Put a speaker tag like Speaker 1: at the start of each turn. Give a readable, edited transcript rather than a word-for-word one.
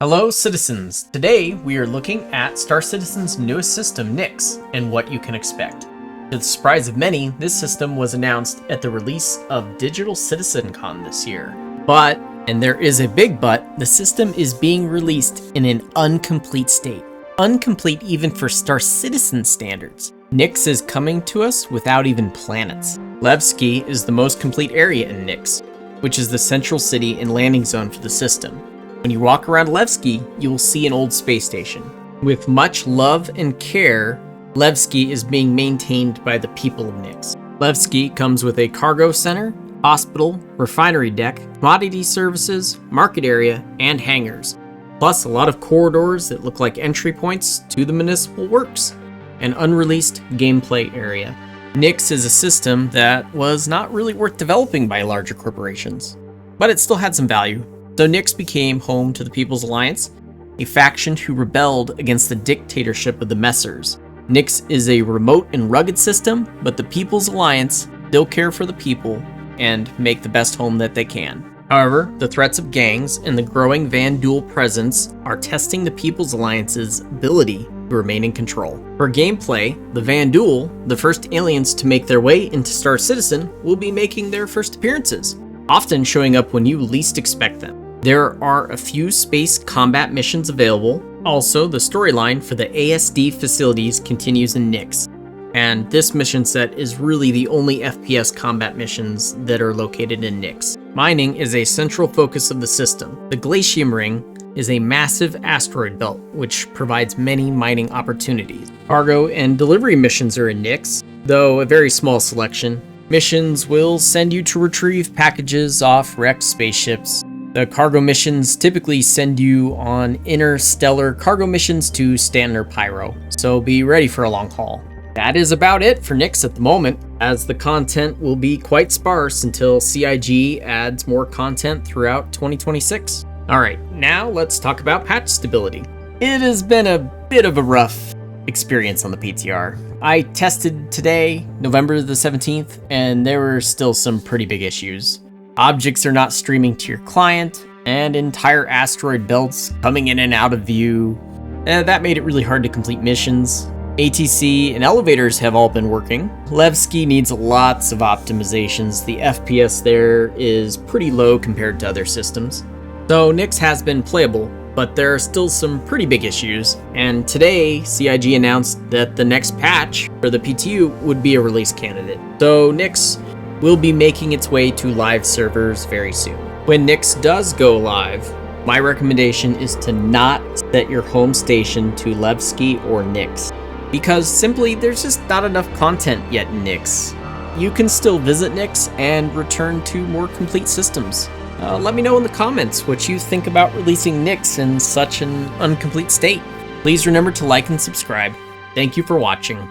Speaker 1: Hello citizens! Today we are looking at Star Citizen's newest system, Nyx, and what you can expect. To the surprise of many, this system was announced at the release of Digital Citizen Con this year. But, and there is a big but, the system is being released in an incomplete state. Incomplete even for Star Citizen standards. Nyx is coming to us without even planets. Levski is the most complete area in Nyx, which is the central city and landing zone for the system. When you walk around Levski, you will see an old space station. With much love and care, Levski is being maintained by the people of Nyx. Levski comes with a cargo center, hospital, refinery deck, commodity services, market area, and hangars, plus a lot of corridors that look like entry points to the municipal works, an unreleased gameplay area. Nyx is a system that was not really worth developing by larger corporations, but it still had some value. So Nyx became home to the People's Alliance, a faction who rebelled against the dictatorship of the Messers. Nyx is a remote and rugged system, but the People's Alliance still care for the people and make the best home that they can. However, the threats of gangs and the growing Vanduul presence are testing the People's Alliance's ability to remain in control. For gameplay, the Vanduul, the first aliens to make their way into Star Citizen, will be making their first appearances, often showing up when you least expect them. There are a few space combat missions available. Also, the storyline for the ASD facilities continues in Nyx, and this mission set is really the only FPS combat missions that are located in Nyx. Mining is a central focus of the system. The Glacium Ring is a massive asteroid belt, which provides many mining opportunities. Cargo and delivery missions are in Nyx, though a very small selection. Missions will send you to retrieve packages off wrecked spaceships. The cargo missions typically send you on interstellar cargo missions to Stanner Pyro, so be ready for a long haul. That is about it for Nyx at the moment, as the content will be quite sparse until CIG adds more content throughout 2026. Alright, now let's talk about patch stability. It has been a bit of a rough experience on the PTR. I tested today, November the 17th, and there were still some pretty big issues. Objects are not streaming to your client, and entire asteroid belts coming in and out of view. That made it really hard to complete missions. ATC and elevators have all been working. Levski needs lots of optimizations. The FPS there is pretty low compared to other systems. So Nyx has been playable, but there are still some pretty big issues, and today CIG announced that the next patch for the PTU would be a release candidate. So Nyx will be making its way to live servers very soon. When Nyx does go live, my recommendation is to not set your home station to Levski or Nyx, because simply there's just not enough content yet in Nyx. You can still visit Nyx and return to more complete systems. Let me know in the comments what you think about releasing Nyx in such an incomplete state. Please remember to like and subscribe. Thank you for watching.